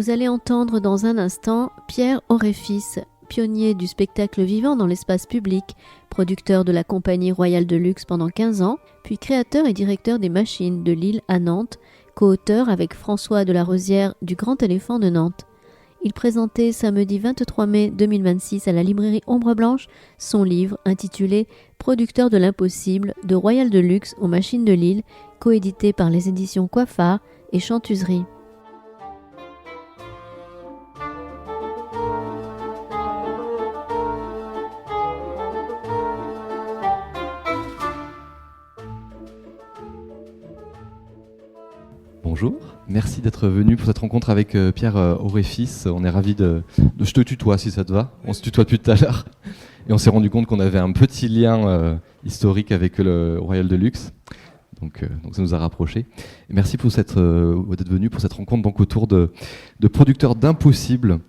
Vous allez entendre dans un instant Pierre Auréfis, pionnier du spectacle vivant dans l'espace public, producteur de la Compagnie Royale de Luxe pendant 15 ans, puis créateur et directeur des Machines de Lille à Nantes, co-auteur avec François de la Rosière du Grand Éléphant de Nantes. Il présentait samedi 23 mai 2026 à la librairie Ombre Blanche son livre intitulé « Producteur de l'impossible, de Royal de Luxe aux Machines de Lille », coédité par les éditions Coiffard et Chantuserie. Bonjour, merci d'être venu pour cette rencontre avec Pierre Auréfis. On est ravis je te tutoie si ça te va. On se tutoie depuis tout à l'heure. Et on s'est rendu compte qu'on avait un petit lien historique avec le Royal de Luxe. Donc ça nous a rapprochés. Et merci pour d'être venu pour cette rencontre donc, autour de producteurs d'impossible.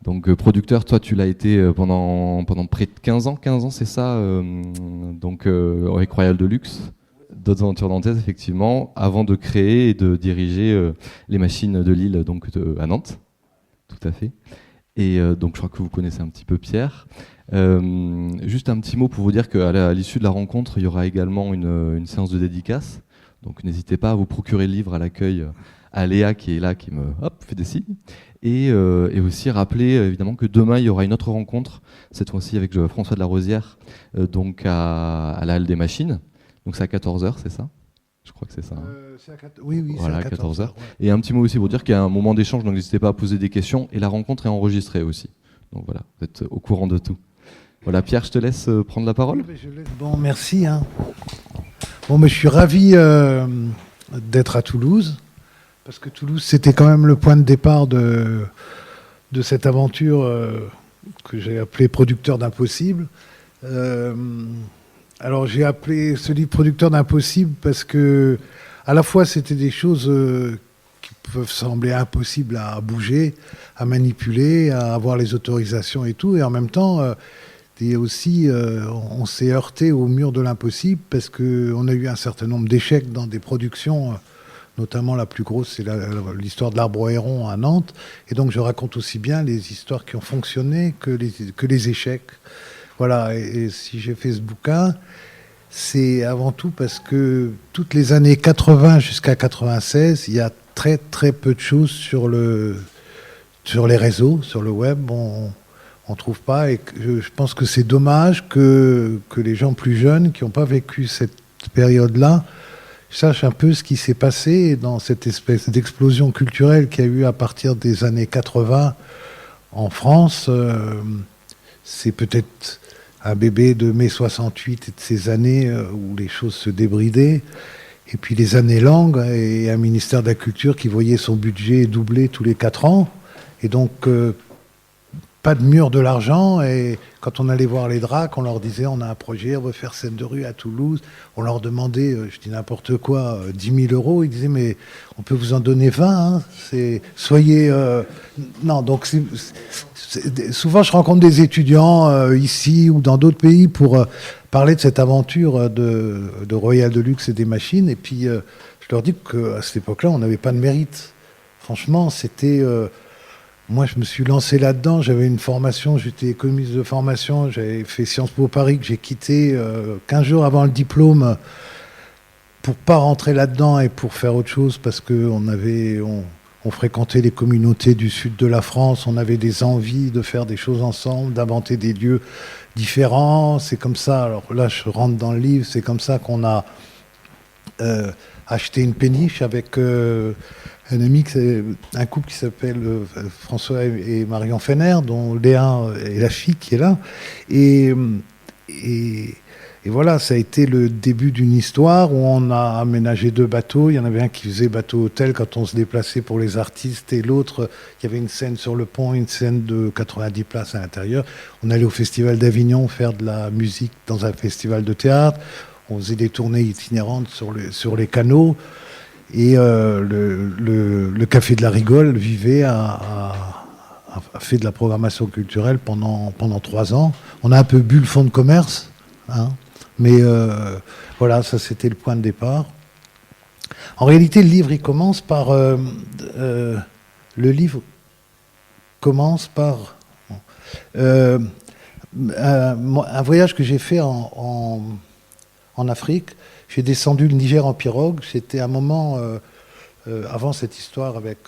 Donc producteur, toi tu l'as été pendant près de 15 ans. 15 ans c'est ça, avec Royal de Luxe. D'autres aventures nantaises, effectivement, avant de créer et de diriger les Machines de Lille à Nantes. Tout à fait. Et donc, je crois que vous connaissez un petit peu Pierre. Juste un petit mot pour vous dire qu'à l'issue de la rencontre, il y aura également une séance de dédicace. Donc, n'hésitez pas à vous procurer le livre à l'accueil à Léa qui est là, qui me fait des signes. Et aussi rappeler évidemment que demain, il y aura une autre rencontre, cette fois-ci avec François de la Rosière, à la Halle des Machines. Donc c'est à 14h, c'est ça ? Je crois que c'est ça. Oui, voilà, c'est à 14h. Ouais. Et un petit mot aussi pour dire qu'il y a un moment d'échange, donc n'hésitez pas à poser des questions. Et la rencontre est enregistrée aussi. Donc voilà, vous êtes au courant de tout. Voilà, Pierre, je te laisse prendre la parole. Bon, merci. Bon, mais je suis ravi d'être à Toulouse, parce que Toulouse, c'était quand même le point de départ de cette aventure que j'ai appelée Producteur d'impossible. Alors j'ai appelé ce livre Producteur d'impossible parce que à la fois c'était des choses qui peuvent sembler impossibles à bouger, à manipuler, à avoir les autorisations et tout, et en même temps aussi on s'est heurté au mur de l'impossible parce qu'on a eu un certain nombre d'échecs dans des productions, notamment la plus grosse c'est l'histoire de l'Arbre au Héron à Nantes, et donc je raconte aussi bien les histoires qui ont fonctionné que les échecs. Voilà, et si j'ai fait ce bouquin, c'est avant tout parce que toutes les années 80 jusqu'à 96, il y a très très peu de choses sur les réseaux, sur le web, on trouve pas, et je pense que c'est dommage que les gens plus jeunes qui n'ont pas vécu cette période-là sachent un peu ce qui s'est passé dans cette espèce d'explosion culturelle qu'il y a eu à partir des années 80 en France. C'est peut-être un bébé de mai 68 et de ces années où les choses se débridaient. Et puis les années longues et un ministère de la Culture qui voyait son budget doubler tous les 4 ans. Et donc, pas de mur de l'argent. Et quand on allait voir les DRAC, on leur disait on a un projet, on veut faire scène de rue à Toulouse. On leur demandait, je dis n'importe quoi, 10 000 euros. Ils disaient mais on peut vous en donner 20. Soyez... Non, donc souvent je rencontre des étudiants ici ou dans d'autres pays pour parler de cette aventure de Royal de Luxe et des Machines. Et puis je leur dis qu'à cette époque-là, on n'avait pas de mérite. Franchement, c'était... Moi, je me suis lancé là-dedans. J'avais une formation, j'étais économiste de formation. J'avais fait Sciences Po Paris, que j'ai quitté 15 jours avant le diplôme pour pas rentrer là-dedans et pour faire autre chose parce qu'on fréquentait les communautés du sud de la France. On avait des envies de faire des choses ensemble, d'inventer des lieux différents. C'est comme ça. Alors là, je rentre dans le livre. C'est comme ça qu'on a acheté une péniche avec... un ami, un couple qui s'appelle François et Marion Fener, dont Léa est la fille qui est là. Et voilà, ça a été le début d'une histoire où on a aménagé 2 bateaux. Il y en avait un qui faisait bateau-hôtel quand on se déplaçait pour les artistes, et l'autre, il y avait une scène sur le pont, une scène de 90 places à l'intérieur. On allait au Festival d'Avignon faire de la musique dans un festival de théâtre. On faisait des tournées itinérantes sur les canaux. Et le Café de la Rigole vivait a fait de la programmation culturelle pendant 3 ans. On a un peu bu le fonds de commerce, mais voilà, ça c'était le point de départ. En réalité, le livre, il commence par le livre commence par un voyage que j'ai fait en Afrique. J'ai descendu le Niger en pirogue. C'était un moment, avant cette histoire avec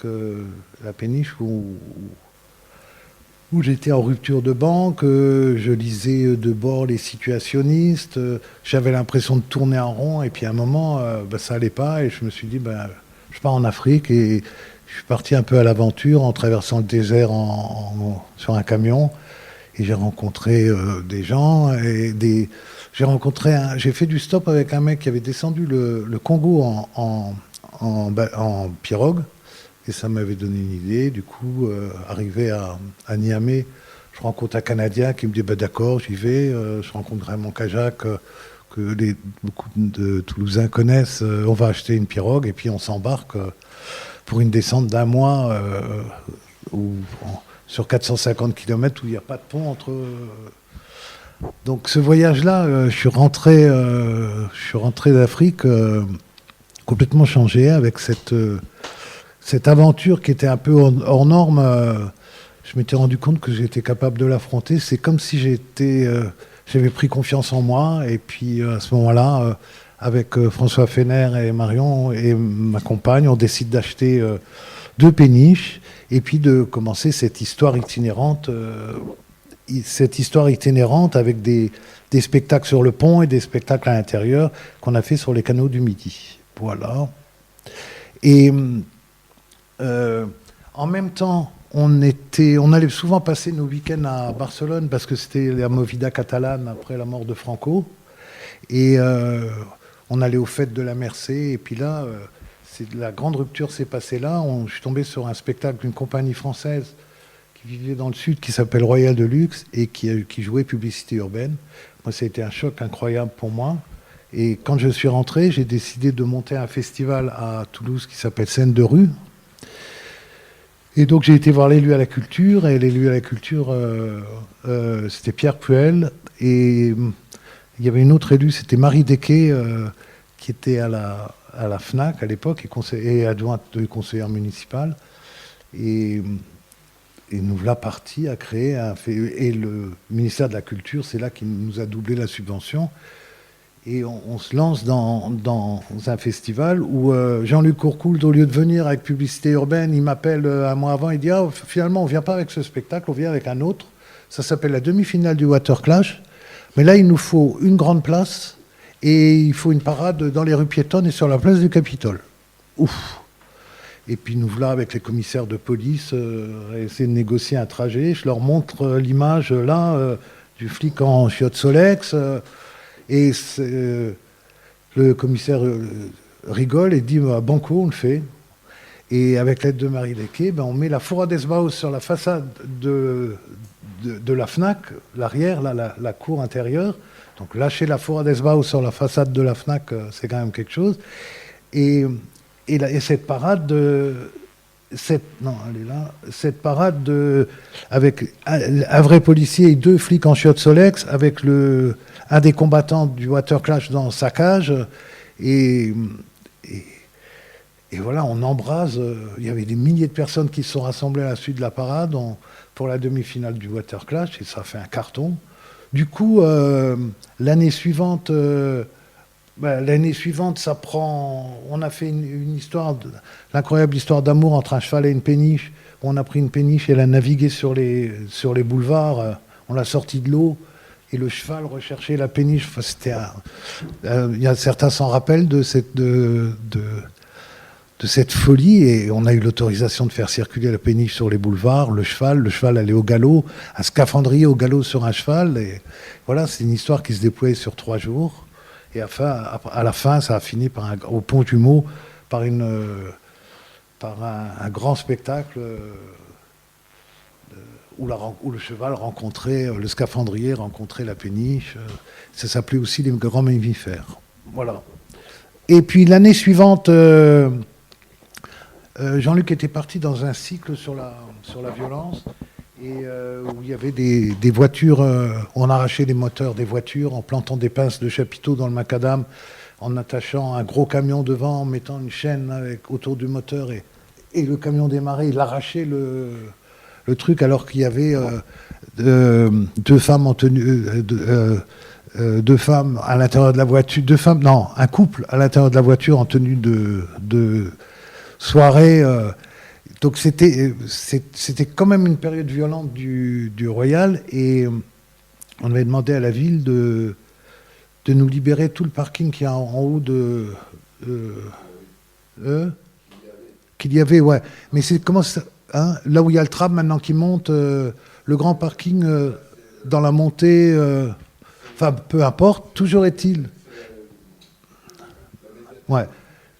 la péniche, où j'étais en rupture de banque, je lisais de bord les situationnistes, j'avais l'impression de tourner en rond, et puis à un moment, ça allait pas, et je me suis dit, je pars en Afrique, et je suis parti un peu à l'aventure en traversant le désert sur un camion, et j'ai rencontré des gens, j'ai fait du stop avec un mec qui avait descendu le Congo en pirogue. Et ça m'avait donné une idée. Du coup, arrivé à Niamey, je rencontre un Canadien qui me dit d'accord, j'y vais. Je rencontre Raymond Cajac, que beaucoup de Toulousains connaissent. On va acheter une pirogue et puis on s'embarque pour une descente d'1 mois sur 450 km où il n'y a pas de pont entre. Donc ce voyage-là, je suis rentré d'Afrique complètement changé avec cette aventure qui était un peu hors norme. Je m'étais rendu compte que j'étais capable de l'affronter. C'est comme si j'avais pris confiance en moi. Et puis à ce moment-là, avec François Fener et Marion et ma compagne, on décide d'acheter 2 péniches et puis de commencer cette histoire itinérante. Avec des spectacles sur le pont et des spectacles à l'intérieur qu'on a fait sur les canaux du Midi. Voilà. Et en même temps, on allait souvent passer nos week-ends à Barcelone parce que c'était la movida catalane après la mort de Franco. Et on allait aux fêtes de la Mercé. Et puis là, la grande rupture s'est passée là. Je suis tombé sur un spectacle d'une compagnie française qui vivait dans le sud, qui s'appelle Royal de Luxe et qui jouait publicité urbaine. Moi, ça a été un choc incroyable pour moi. Et quand je suis rentré, j'ai décidé de monter un festival à Toulouse qui s'appelle Scène de rue. Et donc j'ai été voir l'élu à la culture, et l'élu à la culture, c'était Pierre Puel, et il y avait une autre élue, c'était Marie Desquet, qui était à la FNAC à l'époque, et adjointe de conseillère municipale. Et nous voilà partis à créer et le ministère de la Culture, c'est là qu'il nous a doublé la subvention. Et on se lance dans un festival où Jean-Luc Courcoult, au lieu de venir avec publicité urbaine, il m'appelle un mois avant, il dit finalement on ne vient pas avec ce spectacle, on vient avec un autre. Ça s'appelle la demi-finale du Water Clash. Mais là, il nous faut une grande place et il faut une parade dans les rues piétonnes et sur la place du Capitole. Ouf. Et puis nous voilà avec les commissaires de police à essayer de négocier un trajet. Je leur montre l'image là du flic en chiottes Solex. Et le commissaire rigole et dit banco, on le fait. Et avec l'aide de Marie Desquet, on met la Fora des Baus sur la façade de la FNAC, l'arrière, la cour intérieure. Donc lâcher la Fora des Baus sur la façade de la FNAC, c'est quand même quelque chose. Et cette parade cette parade avec un vrai policier et 2 flics en chiottes Solex, avec un des combattants du Water Clash dans sa cage, et voilà, on embrase. Il y avait des milliers de personnes qui se sont rassemblées à la suite de la parade pour la demi-finale du Water Clash, et ça fait un carton. Du coup, l'année suivante, ça prend. On a fait une histoire, l'incroyable histoire d'amour entre un cheval et une péniche. On a pris une péniche et elle a navigué sur les boulevards. On l'a sortie de l'eau et le cheval recherchait la péniche. Enfin, il y a certains s'en rappellent de cette folie, et on a eu l'autorisation de faire circuler la péniche sur les boulevards. Le cheval allait au galop, un scaphandrier au galop sur un cheval. Et voilà, c'est une histoire qui se déployait sur 3 jours. Et à la fin, ça a fini au Pont Jumeau par un grand spectacle où le cheval rencontrait, le scaphandrier rencontrait la péniche. Ça s'appelait aussi les grands mammifères. Voilà. Et puis l'année suivante, Jean-Luc était parti dans un cycle sur la violence. Et où il y avait des voitures, on arrachait les moteurs des voitures en plantant des pinces de chapiteau dans le macadam, en attachant un gros camion devant, en mettant une chaîne autour du moteur, et le camion démarrait, il arrachait le truc, alors qu'il y avait deux femmes en tenue, deux femmes à l'intérieur de la voiture, un couple à l'intérieur de la voiture en tenue de soirée. Donc c'était quand même une période violente du Royal, et on avait demandé à la ville de nous libérer tout le parking qu'il y a en haut qu'il y avait, ouais. Mais c'est comment ça, hein, là où il y a le tram maintenant qui monte, le grand parking dans la montée, enfin peu importe, toujours est-il. Ouais.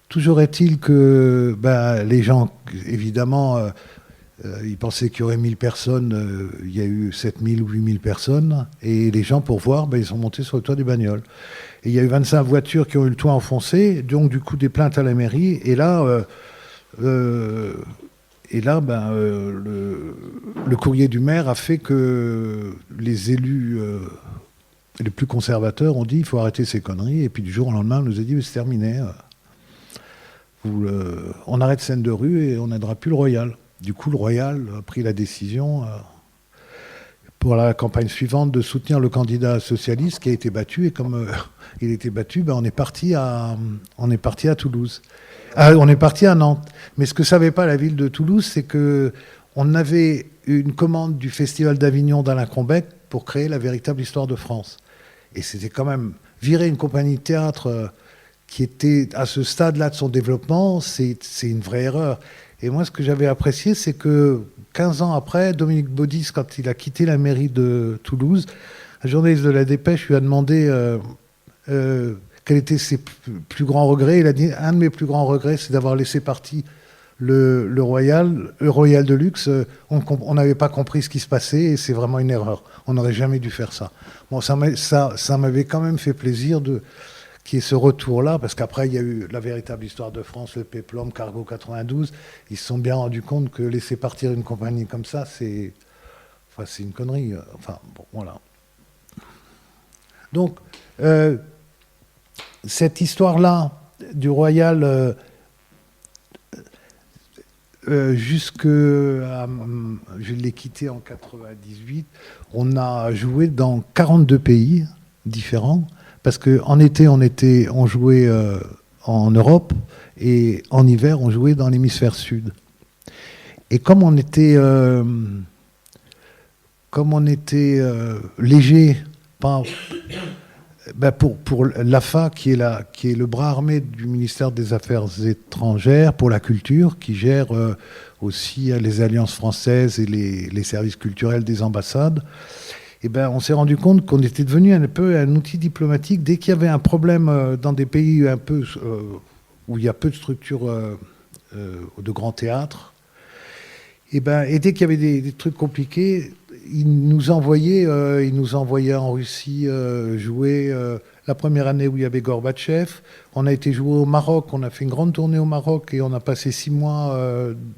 Toujours est-il que les gens, évidemment, ils pensaient qu'il y aurait 1000 personnes, il y a eu 7000 ou 8000 personnes, et les gens, pour voir, ils sont montés sur le toit des bagnoles. Et il y a eu 25 voitures qui ont eu le toit enfoncé, donc du coup des plaintes à la mairie, et là, le courrier du maire a fait que les élus les plus conservateurs ont dit il faut arrêter ces conneries, et puis du jour au lendemain, on nous a dit c'est terminé. On arrête scène de rue et on n'aidera plus le Royal. Du coup, le Royal a pris la décision pour la campagne suivante de soutenir le candidat socialiste qui a été battu. Et comme il a été battu, on est parti à Toulouse. On est parti à Nantes. Mais ce que ne savait pas la ville de Toulouse, c'est qu'on avait une commande du Festival d'Avignon d'Alain Combec pour créer la véritable histoire de France. Et c'était quand même virer une compagnie de théâtre qui était à ce stade-là de son développement, c'est une vraie erreur. Et moi, ce que j'avais apprécié, c'est que 15 ans après, Dominique Baudis, quand il a quitté la mairie de Toulouse, un journaliste de la Dépêche lui a demandé quels étaient ses plus grands regrets. Il a dit, un de mes plus grands regrets, c'est d'avoir laissé partir le Royal de Luxe. On n'avait pas compris ce qui se passait, et c'est vraiment une erreur. On n'aurait jamais dû faire ça. Bon, ça m'avait quand même fait plaisir qui est ce retour-là, parce qu'après, il y a eu la véritable histoire de France, le Péplum, Cargo 92. Ils se sont bien rendus compte que laisser partir une compagnie comme ça, c'est une connerie. Enfin, bon, voilà. Donc, cette histoire-là du Royal, je l'ai quitté en 98, on a joué dans 42 pays différents. Parce qu'en été, on jouait en Europe, et en hiver, on jouait dans l'hémisphère sud. Et comme on était léger, pour l'AFA, qui est le bras armé du ministère des Affaires étrangères pour la culture, qui gère aussi les alliances françaises et les services culturels des ambassades, on s'est rendu compte qu'on était devenu un peu un outil diplomatique. Dès qu'il y avait un problème dans des pays un peu où il y a peu de structures de grands théâtres, et dès qu'il y avait des trucs compliqués, ils nous envoyaient en Russie jouer. La première année où il y avait Gorbatchev, on a été joué au Maroc, on a fait une grande tournée au Maroc, et on a passé 6 mois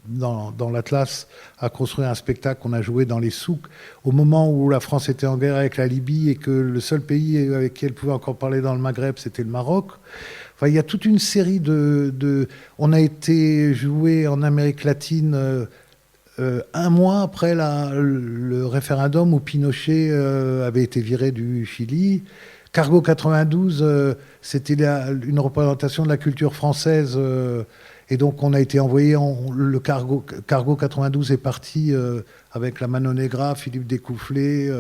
dans l'Atlas à construire un spectacle. On a joué dans les souks au moment où la France était en guerre avec la Libye, et que le seul pays avec qui elle pouvait encore parler dans le Maghreb, c'était le Maroc. Enfin, il y a toute une série on a été joué en Amérique latine 1 mois après le référendum où Pinochet avait été viré du Chili. Cargo 92, c'était une représentation de la culture française, et donc on a été envoyé, le Cargo 92 est parti avec la Mano Negra, Philippe Découfflé,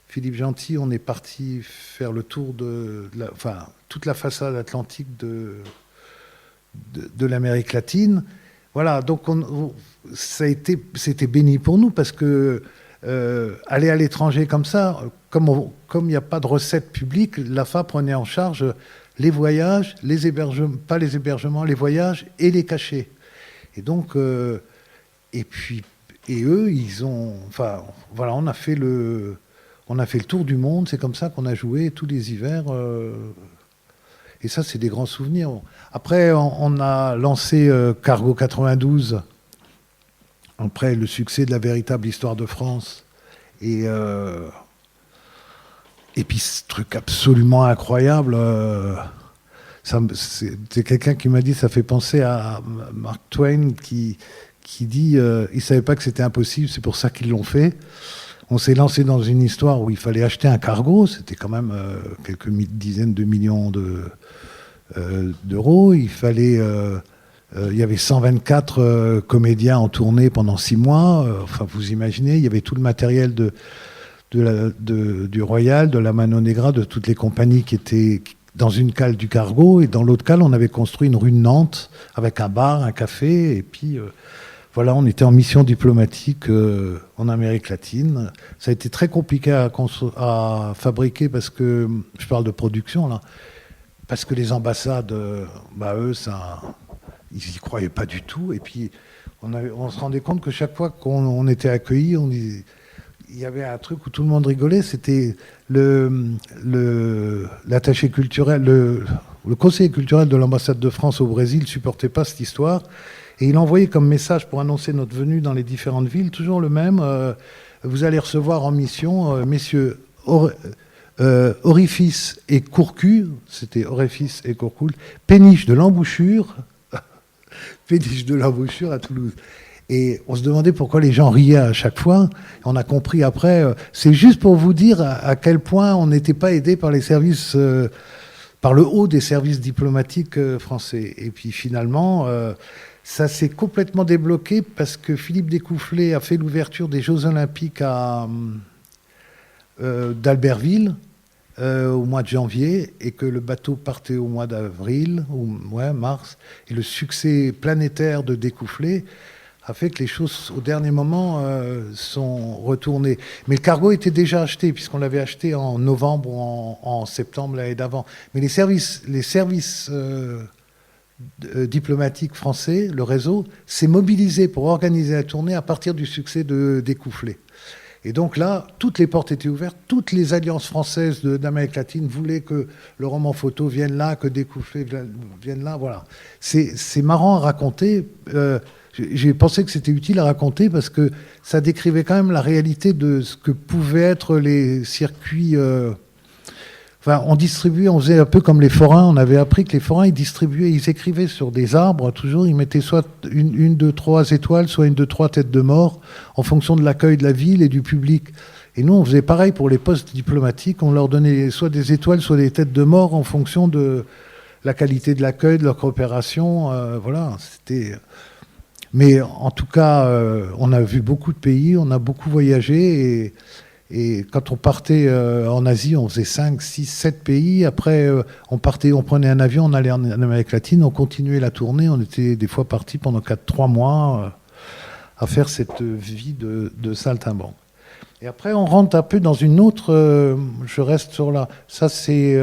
Philippe Gentil. On est parti faire le tour toute la façade atlantique de l'Amérique latine. Voilà, donc c'était béni pour nous, parce que aller à l'étranger comme ça, comme il n'y a pas de recette publique, l'AFA prenait en charge les voyages, les hébergements, les voyages et les cachets. Et donc, et eux, on a fait le tour du monde. C'est comme ça qu'on a joué tous les hivers. Et ça, c'est des grands souvenirs. Après, on a lancé Cargo 92. Après le succès de la véritable histoire de France. Et puis ce truc absolument incroyable, c'est quelqu'un qui m'a dit, ça fait penser à Mark Twain qui qui dit ils ne savaient pas que c'était impossible, c'est pour ça qu'ils l'ont fait. On s'est lancé dans une histoire où il fallait acheter un cargo, c'était quand même quelques dizaines de millions d'euros. Il fallait, il y avait 124 comédiens en tournée pendant 6 mois. Enfin, vous imaginez, il y avait tout le matériel du Royal, de la Mano Negra, de toutes les compagnies qui étaient dans une cale du cargo. Et dans l'autre cale, on avait construit une rue de Nantes avec un bar, un café, et puis... Voilà, on était en mission diplomatique en Amérique latine. Ça a été très compliqué à fabriquer parce que, je parle de production là, parce que les ambassades, eux, ils y croyaient pas du tout. Et puis, on se rendait compte que chaque fois qu'on était accueillis, il y avait un truc où tout le monde rigolait. C'était l'attaché culturel, le conseiller culturel de l'ambassade de France au Brésil supportait pas cette histoire. Et il envoyait comme message pour annoncer notre venue dans les différentes villes, toujours le même, vous allez recevoir en mission, messieurs, Orifice et Courcu, c'était Orifice et Courcul, péniche de l'embouchure, péniche de l'embouchure à Toulouse. Et on se demandait pourquoi les gens riaient à chaque fois. On a compris après, c'est juste pour vous dire à quel point on n'était pas aidé par les services... par le haut des services diplomatiques français. Et puis finalement... ça s'est complètement débloqué parce que Philippe Découfflé a fait l'ouverture des Jeux Olympiques d'Albertville au mois de janvier et que le bateau partait au mois d'avril, ou mars. Et le succès planétaire de Découfflé a fait que les choses, au dernier moment, sont retournées. Mais le cargo était déjà acheté, puisqu'on l'avait acheté en novembre ou en septembre l'année d'avant. Mais les services diplomatique français, le réseau, s'est mobilisé pour organiser la tournée à partir du succès de Découfflé. Et donc là, toutes les portes étaient ouvertes, toutes les alliances françaises d'Amérique latine voulaient que le roman photo vienne là, que Découfflé vienne là, voilà. C'est marrant à raconter, j'ai pensé que c'était utile à raconter parce que ça décrivait quand même la réalité de ce que pouvaient être les circuits... Enfin, on distribuait, on faisait un peu comme les forains. On avait appris que les forains, ils distribuaient, ils écrivaient sur des arbres, toujours, ils mettaient soit une, deux, trois étoiles, soit une, deux, trois têtes de mort, en fonction de l'accueil de la ville et du public. Et nous, on faisait pareil pour les postes diplomatiques. On leur donnait soit des étoiles, soit des têtes de mort, en fonction de la qualité de l'accueil, de leur coopération. Voilà, c'était... Mais en tout cas, on a vu beaucoup de pays, on a beaucoup voyagé et quand on partait en Asie, on faisait 5, 6, 7 pays. Après, on prenait un avion, on allait en Amérique latine, on continuait la tournée. On était des fois partis pendant 3 mois à faire cette vie de saltimbanque. Et après, on rentre un peu dans une autre... je reste sur là. Ça, c'est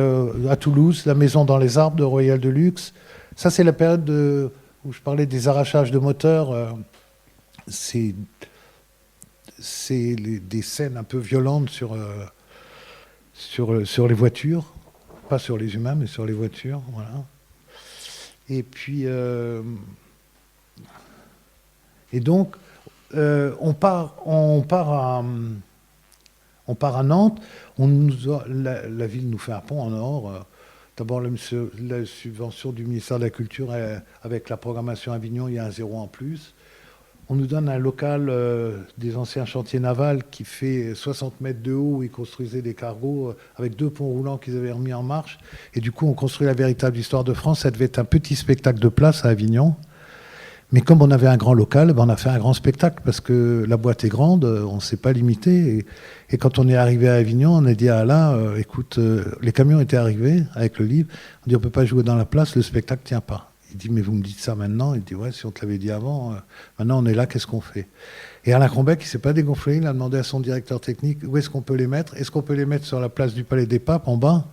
à Toulouse, la maison dans les arbres de Royal de Luxe. Ça, c'est la période où je parlais des arrachages de moteurs. C'est des scènes un peu violentes sur les voitures, pas sur les humains, mais sur les voitures, voilà. Et puis, et donc, on part à Nantes. La ville nous fait un pont en or. D'abord, la subvention du ministère de la Culture, avec la programmation Avignon, il y a un 0 en plus. On nous donne un local des anciens chantiers navals qui fait 60 mètres de haut où ils construisaient des cargos avec 2 ponts roulants qu'ils avaient remis en marche. Et du coup, on construit la véritable histoire de France. Ça devait être un petit spectacle de place à Avignon. Mais comme on avait un grand local, on a fait un grand spectacle parce que la boîte est grande, on ne s'est pas limité. Et quand on est arrivé à Avignon, on a dit à Alain, écoute, les camions étaient arrivés avec le livre. On dit, on ne peut pas jouer dans la place, le spectacle ne tient pas. Il dit, mais vous me dites ça maintenant? Il dit, ouais, si on te l'avait dit avant, maintenant on est là, qu'est-ce qu'on fait? Et Alain Crombec, il ne s'est pas dégonflé, il a demandé à son directeur technique, où est-ce qu'on peut les mettre? Est-ce qu'on peut les mettre sur la place du Palais des Papes, en bas?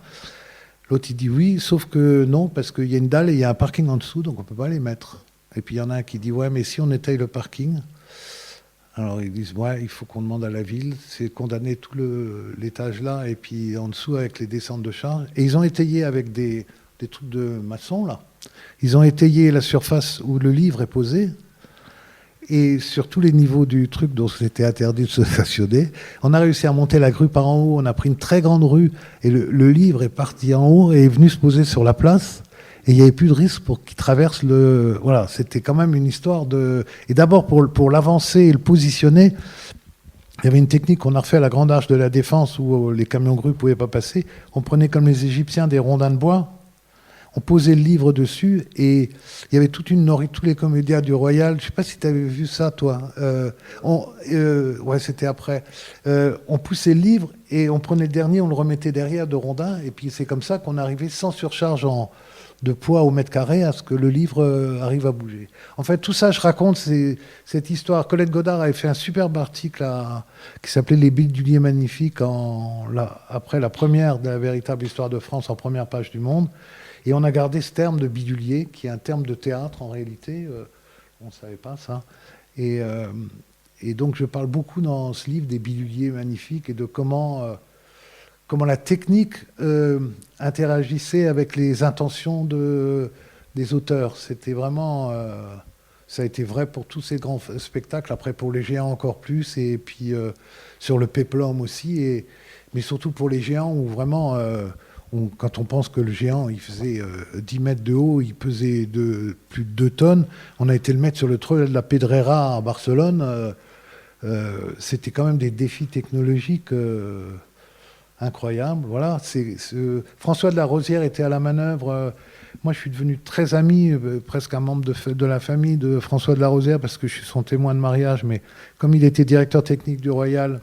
L'autre, il dit oui, sauf que non, parce qu'il y a une dalle et il y a un parking en dessous, donc on ne peut pas les mettre. Et puis il y en a un qui dit, ouais, mais si on étaye le parking? Alors ils disent, ouais, il faut qu'on demande à la ville, c'est condamner tout l'étage là, et puis en dessous avec les descentes de charge. Et ils ont étayé avec des trucs de maçon, là. Ils ont étayé la surface où le livre est posé, et sur tous les niveaux du truc dont c'était interdit de se stationner. On a réussi à monter la grue par en haut, on a pris une très grande rue, et le livre est parti en haut et est venu se poser sur la place. Et il n'y avait plus de risque pour qu'il traverse le... Voilà, c'était quand même une histoire de... Et d'abord, pour l'avancer et le positionner, il y avait une technique qu'on a refait à la Grande Arche de la Défense où les camions grues ne pouvaient pas passer. On prenait comme les Égyptiens des rondins de bois, on posait le livre dessus et il y avait toute une tous les comédiens du Royal. Je ne sais pas si tu avais vu ça, toi. Ouais, c'était après. On poussait le livre et on prenait le dernier, on le remettait derrière de rondins. Et puis c'est comme ça qu'on arrivait sans surcharge de poids au mètre carré à ce que le livre arrive à bouger. En fait, tout ça, je raconte cette histoire. Colette Godard avait fait un superbe article qui s'appelait Les biduliers magnifiques après la première de la véritable histoire de France en première page du Monde. Et on a gardé ce terme de bidulier, qui est un terme de théâtre en réalité. On ne savait pas ça. Et donc je parle beaucoup dans ce livre des biduliers magnifiques et de comment la technique interagissait avec les intentions des auteurs. C'était vraiment... ça a été vrai pour tous ces grands spectacles, après pour les géants encore plus, et puis sur le péplum aussi, mais surtout pour les géants où vraiment... quand on pense que le géant, il faisait 10 mètres de haut, il pesait plus de 2 tonnes, on a été le mettre sur le trône de la Pedrera à Barcelone. C'était quand même des défis technologiques incroyables. Voilà. François de la Rosière était à la manœuvre. Moi, je suis devenu très ami, presque un membre de la famille de François de la Rosière, parce que je suis son témoin de mariage. Mais comme il était directeur technique du Royal,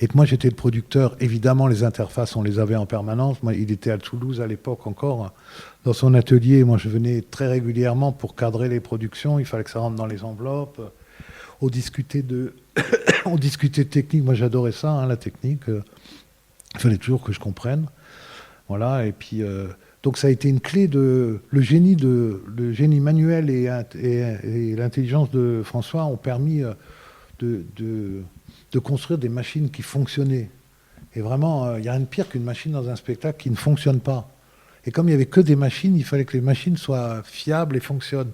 et que moi j'étais le producteur, évidemment les interfaces on les avait en permanence. Moi, il était à Toulouse à l'époque encore, dans son atelier. Moi je venais très régulièrement pour cadrer les productions, il fallait que ça rentre dans les enveloppes. On discutait de technique, moi j'adorais ça, hein, la technique. Il fallait toujours que je comprenne. Voilà, et puis donc ça a été une clé de... Le génie manuel et l'intelligence de François ont permis de construire des machines qui fonctionnaient. Et vraiment, il n'y a rien de pire qu'une machine dans un spectacle qui ne fonctionne pas. Et comme il n'y avait que des machines, il fallait que les machines soient fiables et fonctionnent.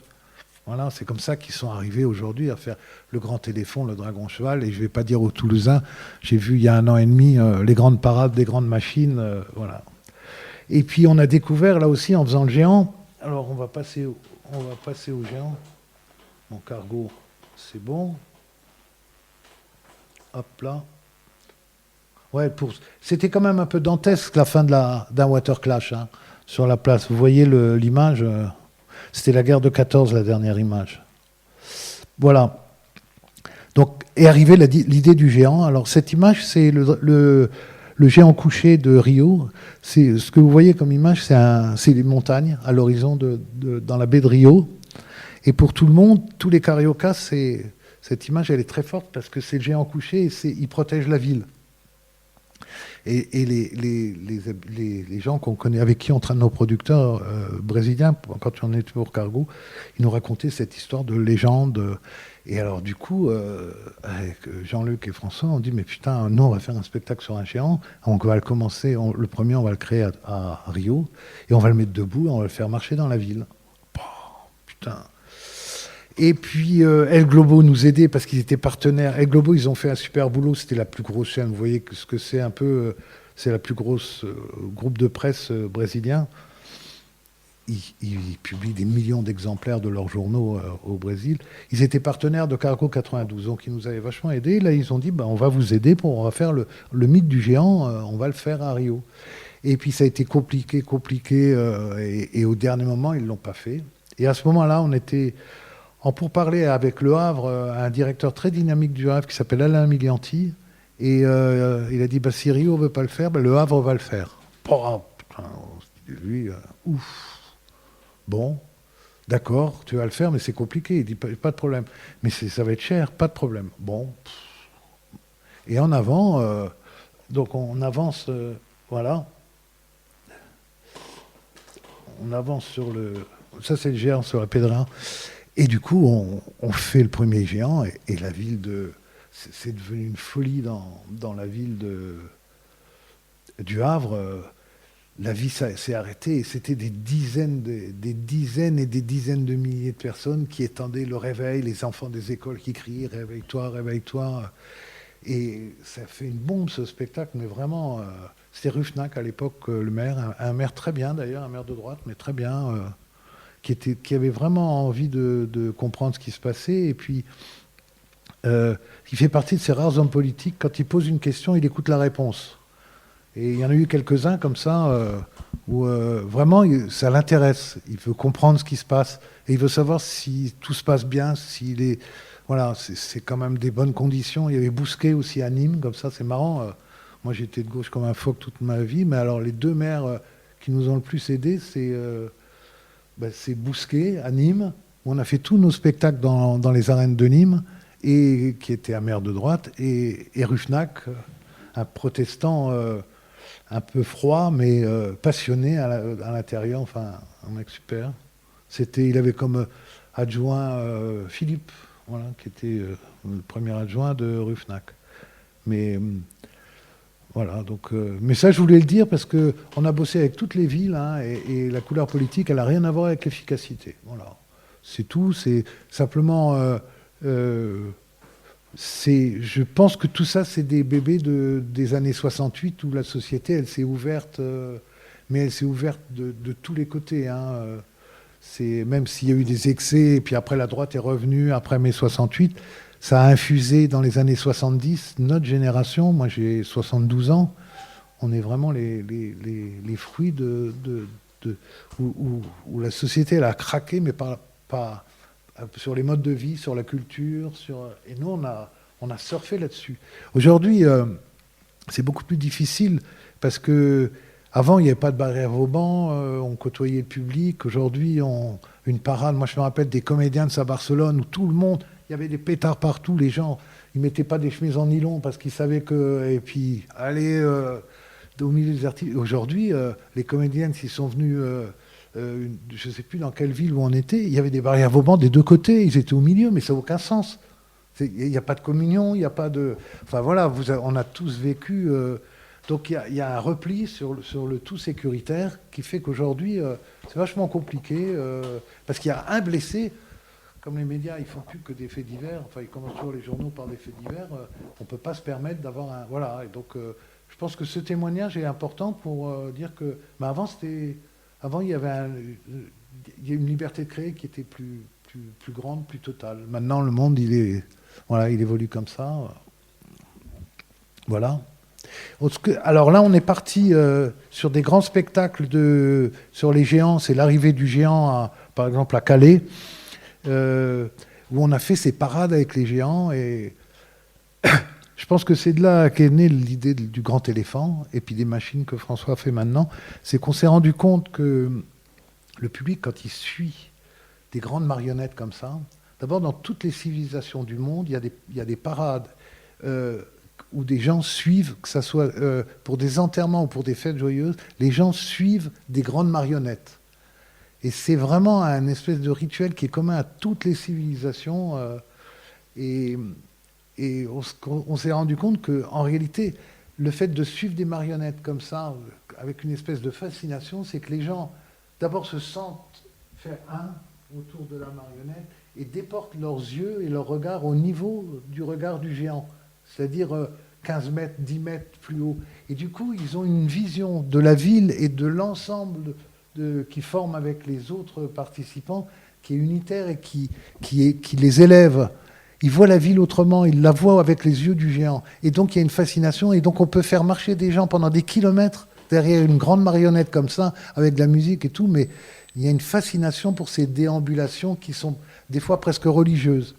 Voilà, c'est comme ça qu'ils sont arrivés aujourd'hui à faire le Grand Téléphone, le Dragon Cheval. Et je ne vais pas dire aux Toulousains, j'ai vu il y a 1 an et demi les grandes parades des grandes machines. Voilà. Et puis on a découvert là aussi en faisant le géant. Alors on va passer au géant. Mon cargo, c'est bon. Hop là. Ouais, c'était quand même un peu dantesque la fin d'un Water Clash hein, sur la place. Vous voyez l'image c'était la guerre de 14, la dernière image. Voilà. Donc est arrivée l'idée du géant. Alors cette image, c'est le géant couché de Rio. C'est ce que vous voyez comme image, c'est les montagnes à l'horizon dans la baie de Rio. Et pour tout le monde, tous les cariocas, cette image, elle est très forte parce que c'est le géant couché et il protège la ville. Et les gens qu'on connaît, avec qui on traîne nos producteurs brésiliens, quand on était pour Cargo, ils nous racontaient cette histoire de légende. Et alors du coup, avec Jean-Luc et François, on dit mais putain, nous on va faire un spectacle sur un géant, on va le commencer, le premier on va le créer à Rio, et on va le mettre debout, et on va le faire marcher dans la ville. Oh, putain. Et puis El Globo nous aidait parce qu'ils étaient partenaires. El Globo, ils ont fait un super boulot. C'était la plus grosse chaîne. Vous voyez ce que c'est un peu. C'est la plus grosse groupe de presse brésilien. Ils publient des millions d'exemplaires de leurs journaux au Brésil. Ils étaient partenaires de Cargo 92, donc ils nous avaient vachement aidés. Là, ils ont dit, on va vous aider, on va faire le mythe du géant, on va le faire à Rio. Et puis ça a été compliqué, et au dernier moment, ils ne l'ont pas fait. Et à ce moment-là, on était en pourparlers avec Le Havre, un directeur très dynamique du Havre qui s'appelle Alain Miglianti, et il a dit, si Rio ne veut pas le faire, Le Havre va le faire. Oh, putain, lui, ouf. Bon, d'accord, tu vas le faire, mais c'est compliqué. Il dit, pas de problème. Mais ça va être cher, pas de problème. Bon. Et en avant, donc on avance, voilà. On avance sur ça c'est le géant sur la Pédrin. Et du coup, on fait le premier géant, et la ville c'est devenu une folie dans la ville du Havre. La vie s'est arrêtée, et c'était des dizaines et des dizaines de milliers de personnes qui attendaient le réveil, les enfants des écoles qui criaient « Réveille-toi, réveille-toi ». Et ça fait une bombe, ce spectacle, mais vraiment, C'était Ruffnac à l'époque, le maire, un maire très bien d'ailleurs, un maire de droite, mais très bien, qui avait vraiment envie de comprendre ce qui se passait. Et puis, il fait partie de ces rares hommes politiques, quand il pose une question, il écoute la réponse. Et il y en a eu quelques-uns comme ça, où vraiment ça l'intéresse. Il veut comprendre ce qui se passe. Et il veut savoir si tout se passe bien, s'il est... Voilà, c'est quand même des bonnes conditions. Il y avait Bousquet aussi à Nîmes, comme ça, c'est marrant. Moi, j'étais de gauche comme un phoque toute ma vie. Mais alors, les deux maires qui nous ont le plus aidés, c'est Bousquet à Nîmes, où on a fait tous nos spectacles dans les arènes de Nîmes, et qui était un maire de droite, et Ruffnac, un protestant un peu froid, mais passionné à l'intérieur, enfin, un mec super. Il avait comme adjoint Philippe, voilà, qui était le premier adjoint de Ruffnac. Mais voilà, donc, mais ça, je voulais le dire parce qu'on a bossé avec toutes les villes, hein, et la couleur politique, elle n'a rien à voir avec l'efficacité. Voilà. C'est tout, c'est simplement... je pense que tout ça, c'est des bébés des années 68 où la société, elle s'est ouverte, mais elle s'est ouverte de tous les côtés. Hein. Même s'il y a eu des excès, et puis après la droite est revenue, après mai 68, ça a infusé dans les années 70, notre génération, moi j'ai 72 ans, on est vraiment les fruits où la société elle a craqué, mais pas sur les modes de vie, sur la culture, et nous on a surfé là-dessus. Aujourd'hui, c'est beaucoup plus difficile parce que avant il n'y avait pas de barrière Vauban, on côtoyait le public. Aujourd'hui, une parade. Moi, je me rappelle des comédiens de Barcelone où tout le monde, il y avait des pétards partout. Les gens, ils mettaient pas des chemises en nylon parce qu'ils savaient que. Et puis, aller au milieu des artistes. Aujourd'hui, les comédiennes, s'ils sont venus. Je ne sais plus dans quelle ville où on était, il y avait des barrières Vauban des deux côtés, ils étaient au milieu, mais ça n'a aucun sens. Il n'y a pas de communion, il n'y a pas de... Enfin voilà, on a tous vécu... donc il y a un repli sur le tout sécuritaire qui fait qu'aujourd'hui, c'est vachement compliqué, parce qu'il y a un blessé, comme les médias, ils font plus que des faits divers, enfin ils commencent toujours les journaux par des faits divers, on ne peut pas se permettre d'avoir un... Voilà, et donc je pense que ce témoignage est important pour dire que... Mais avant, il y avait une liberté de créer qui était plus grande, plus totale. Maintenant, le monde, il évolue comme ça. Voilà. Alors là, on est parti sur des grands spectacles sur les géants. C'est l'arrivée du géant, par exemple, à Calais, où on a fait ces parades avec les géants. Et je pense que c'est de là qu'est née l'idée du grand éléphant et puis des machines que François fait maintenant. C'est qu'on s'est rendu compte que le public, quand il suit des grandes marionnettes comme ça, d'abord dans toutes les civilisations du monde, il y a des parades où des gens suivent, que ce soit pour des enterrements ou pour des fêtes joyeuses, les gens suivent des grandes marionnettes. Et c'est vraiment un espèce de rituel qui est commun à toutes les civilisations. Et on s'est rendu compte qu'en réalité, le fait de suivre des marionnettes comme ça, avec une espèce de fascination, c'est que les gens, d'abord, se sentent faire un autour de la marionnette et déportent leurs yeux et leur regard au niveau du regard du géant, c'est-à-dire 15 mètres, 10 mètres plus haut. Et du coup, ils ont une vision de la ville et de l'ensemble qui forme avec les autres participants, qui est unitaire et qui les élève. Ils voient la ville autrement, ils la voient avec les yeux du géant. Et donc il y a une fascination, et donc on peut faire marcher des gens pendant des kilomètres derrière une grande marionnette comme ça, avec de la musique et tout, mais il y a une fascination pour ces déambulations qui sont des fois presque religieuses.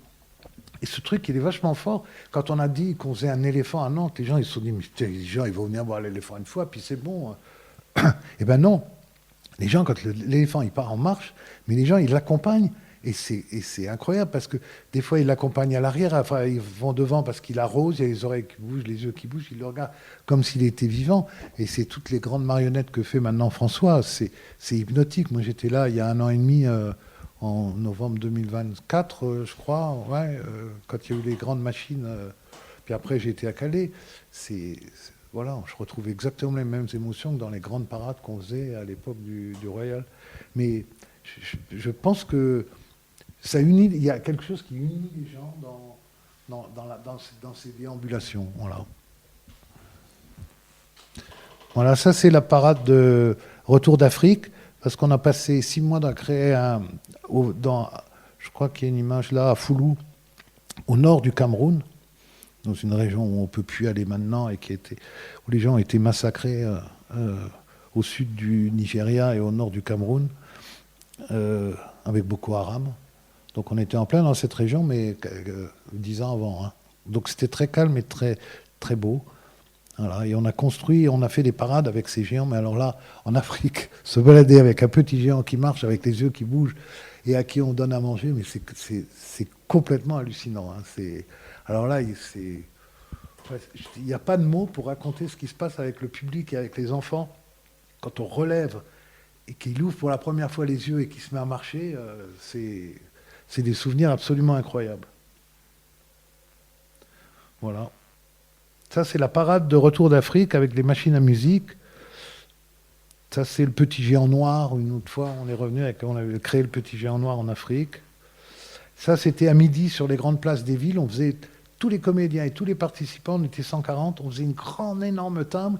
Et ce truc, il est vachement fort. Quand on a dit qu'on faisait un éléphant à Nantes, les gens ils se sont dit, mais les gens ils vont venir voir l'éléphant une fois, puis c'est bon. Eh ben non. Les gens, quand l'éléphant il part en marche, mais les gens ils l'accompagnent. Et c'est incroyable parce que des fois, ils l'accompagnent à l'arrière, enfin, ils vont devant parce qu'il arrose, il y a les oreilles qui bougent, les yeux qui bougent, ils le regardent comme s'il était vivant. Et c'est toutes les grandes marionnettes que fait maintenant François. C'est hypnotique. Moi, j'étais là il y a 1 an et demi, en novembre 2024, je crois, quand il y a eu les grandes machines. Puis après, j'ai été à Calais. Voilà, je retrouve exactement les mêmes émotions que dans les grandes parades qu'on faisait à l'époque du Royal. Mais je pense que ça unit, il y a quelque chose qui unit les gens dans ces déambulations. Voilà. Voilà, ça c'est la parade de retour d'Afrique, parce qu'on a passé 6 mois à créer je crois qu'il y a une image là, à Foulou, au nord du Cameroun, dans une région où on ne peut plus aller maintenant et où les gens ont été massacrés au sud du Nigeria et au nord du Cameroun, avec Boko Haram. Donc on était en plein dans cette région, mais 10 ans avant. Hein. Donc c'était très calme et très, très beau. Voilà. Et on a fait des parades avec ces géants. Mais alors là, en Afrique, se balader avec un petit géant qui marche, avec les yeux qui bougent, et à qui on donne à manger, mais c'est complètement hallucinant. Hein. Alors là, il n'y a pas de mots pour raconter ce qui se passe avec le public et avec les enfants. Quand on relève et qu'il ouvre pour la première fois les yeux et qu'il se met à marcher, c'est des souvenirs absolument incroyables. Voilà. Ça, c'est la parade de retour d'Afrique avec les machines à musique. Ça, c'est le petit géant noir. Une autre fois, on avait créé le petit géant noir en Afrique. Ça, c'était à midi sur les grandes places des villes. On faisait, tous les comédiens et tous les participants, on était 140, on faisait une grande, énorme table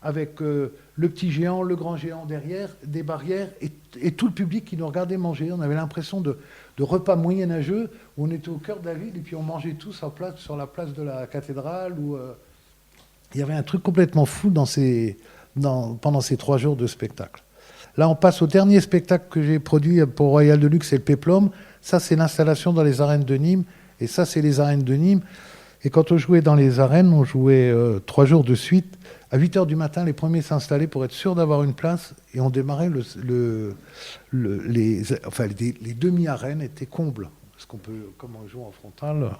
avec le petit géant, le grand géant derrière, des barrières, et tout le public qui nous regardait manger. On avait l'impression de repas moyenâgeux où on était au cœur de la ville et puis on mangeait tous sur la place de la cathédrale. Il y avait un truc complètement fou pendant ces 3 jours de spectacle. Là, on passe au dernier spectacle que j'ai produit pour Royal de Luxe, c'est le Péplum. Ça, c'est l'installation dans les arènes de Nîmes. Et ça, c'est les arènes de Nîmes. Et quand on jouait dans les arènes, on jouait 3 jours de suite. À 8h du matin, les premiers s'installaient pour être sûrs d'avoir une place. Et on démarrait les demi-arènes étaient combles. Parce qu'on peut, comme on joue en frontal,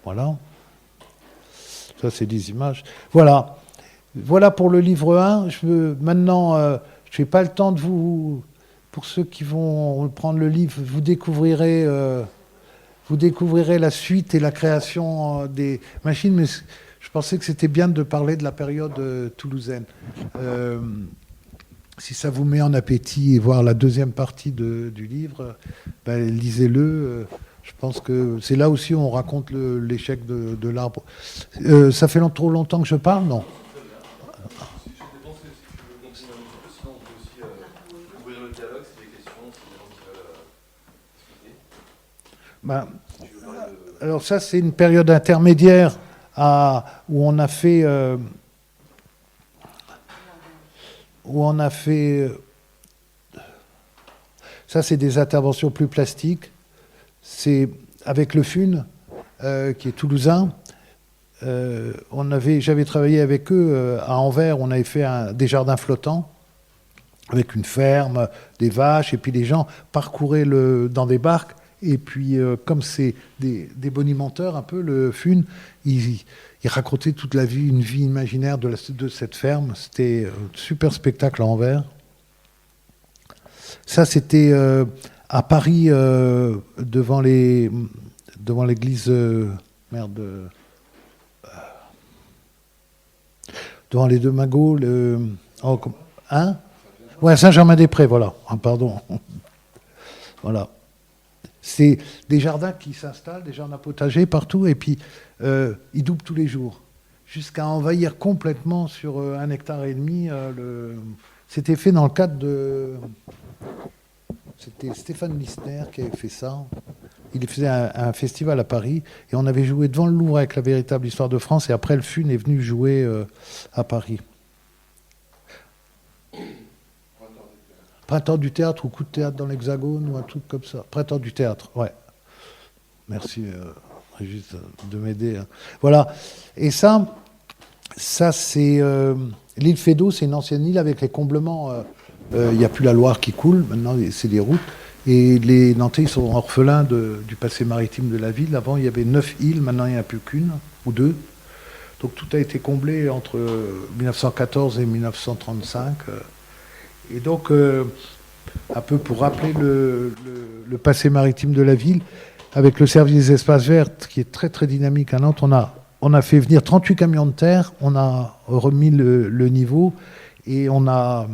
voilà. Ça, c'est des images. Voilà. Voilà pour le livre 1. Maintenant, je n'ai pas le temps de vous... Pour ceux qui vont prendre le livre, vous découvrirez la suite et la création des machines. Mais je pensais que c'était bien de parler de la période toulousaine. Si ça vous met en appétit et voir la deuxième partie du livre, lisez-le. Je pense que c'est là aussi où on raconte l'échec de l'arbre. Ça fait trop longtemps que je parle, non ? Alors ça, c'est une période intermédiaire où on a fait... ça, c'est des interventions plus plastiques. C'est avec le FUN, qui est toulousain. J'avais travaillé avec eux à Anvers. On avait fait des jardins flottants avec une ferme, des vaches, et puis les gens parcouraient dans des barques. Et puis, comme c'est des bonimenteurs, un peu, le FUN, ils racontaient toute la vie, une vie imaginaire de cette ferme. C'était un super spectacle à Anvers. Ça, c'était à Paris, devant l'église... devant les deux magots. Ouais, Saint-Germain-des-Prés, voilà. Ah, pardon. Voilà. C'est des jardins qui s'installent, des jardins potagers partout, et puis ils doublent tous les jours, jusqu'à envahir complètement sur 1,5 hectare. C'était fait dans le cadre de... C'était Stéphane Lissner qui avait fait ça. Il faisait un festival à Paris, et on avait joué devant le Louvre avec la véritable histoire de France, et après le FUN est venu jouer à Paris. Printemps du théâtre ou coup de théâtre dans l'Hexagone ou un truc comme ça. Printemps du théâtre, ouais. Merci Régis de m'aider. Hein. Voilà. Et ça c'est l'île Feydeau, c'est une ancienne île avec les comblements. Il n'y a plus la Loire qui coule, maintenant c'est des routes. Et les Nantais ils sont orphelins du passé maritime de la ville. Avant il y avait 9 îles, maintenant il n'y en a plus qu'une ou 2. Donc tout a été comblé entre 1914 et 1935. Et donc, un peu pour rappeler le passé maritime de la ville, avec le service des espaces verts, qui est très très dynamique à Nantes, on a fait venir 38 camions de terre, on a remis le niveau, et on a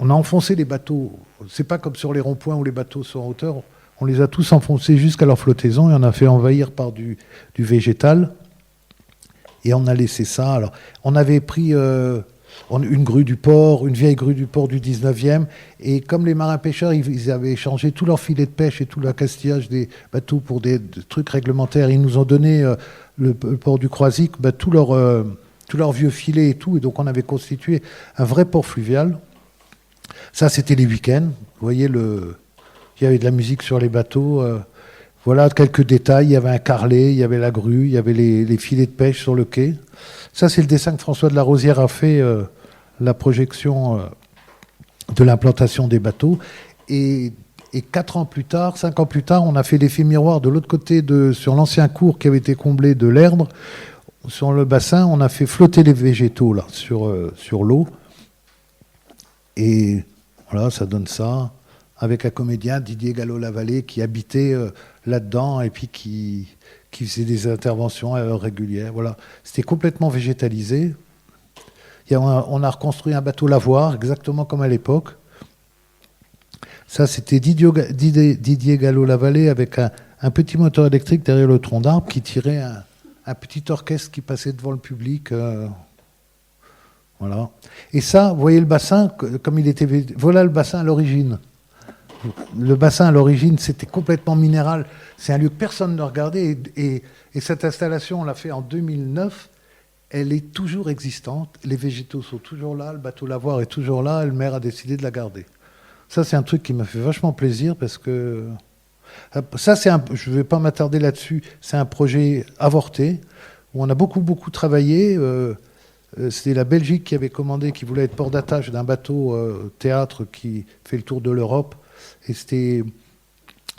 enfoncé les bateaux. C'est pas comme sur les ronds-points où les bateaux sont en hauteur, on les a tous enfoncés jusqu'à leur flottaison, et on a fait envahir par du végétal, et on a laissé ça. Alors, on avait pris... une grue du port, une vieille grue du port du 19e. Et comme les marins-pêcheurs, ils avaient changé tous leurs filets de pêche et tout l'accastillage des bateaux pour des trucs réglementaires, ils nous ont donné le port du Croisic, tous leurs vieux filets et tout. Et donc on avait constitué un vrai port fluvial. Ça, c'était les week-ends. Vous voyez, il y avait de la musique sur les bateaux. Voilà quelques détails. Il y avait un carlet, il y avait la grue, il y avait les filets de pêche sur le quai. Ça, c'est le dessin que François de la Rosière a fait, la projection de l'implantation des bateaux. Et 4 ans plus tard, 5 ans plus tard, on a fait l'effet miroir de l'autre côté, sur l'ancien cours qui avait été comblé de l'Erdre. Sur le bassin, on a fait flotter les végétaux là, sur l'eau. Et voilà, ça donne ça, avec un comédien, Didier Gallo-Lavallée, qui habitait là-dedans et puis qui faisait des interventions régulières. Voilà. C'était complètement végétalisé. On a reconstruit un bateau lavoir, exactement comme à l'époque. Ça, c'était Didier Gallo-Lavallée avec un petit moteur électrique derrière le tronc d'arbre qui tirait un petit orchestre qui passait devant le public. Voilà. Et ça, vous voyez le bassin, comme il était... Voilà le bassin à l'origine. Le bassin à l'origine, c'était complètement minéral. C'est un lieu que personne ne regardait. Et cette installation, on l'a fait en 2009. Elle est toujours existante. Les végétaux sont toujours là. Le bateau lavoir est toujours là. Et le maire a décidé de la garder. Ça, c'est un truc qui m'a fait vachement plaisir parce que... Ça, je ne vais pas m'attarder là-dessus. C'est un projet avorté où on a beaucoup, beaucoup travaillé. C'était la Belgique qui avait commandé, qui voulait être port d'attache d'un bateau théâtre qui fait le tour de l'Europe. Et c'était